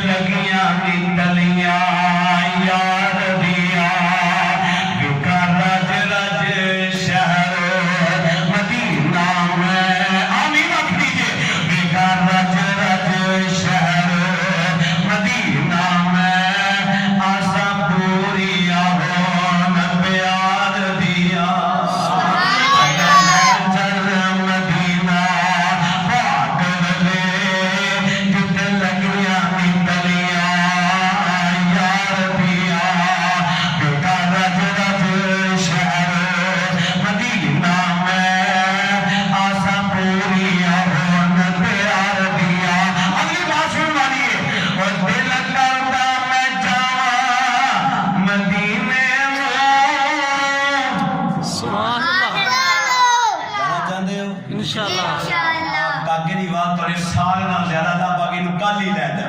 लगियां निकलियां यार दिया विका रज रज शहर मदीना में आमीन आख दीजिए विका रज रज शहर मदीना में आशा पूरिया हो न प्यार दिया मदीना पागल ले जुट लगियां निकलियां यार दिया बेटा रज रज शहर मदीना में आशा पूरिया हो न प्यार दिया। अगली बात सुन मानिए और दिल करता मैं जावा मदीने में जाना चाहते हो इंशाअल्लाह काके दी बात थोड़े साल ना ज्यादा दा बाकी नु कल ही लै जा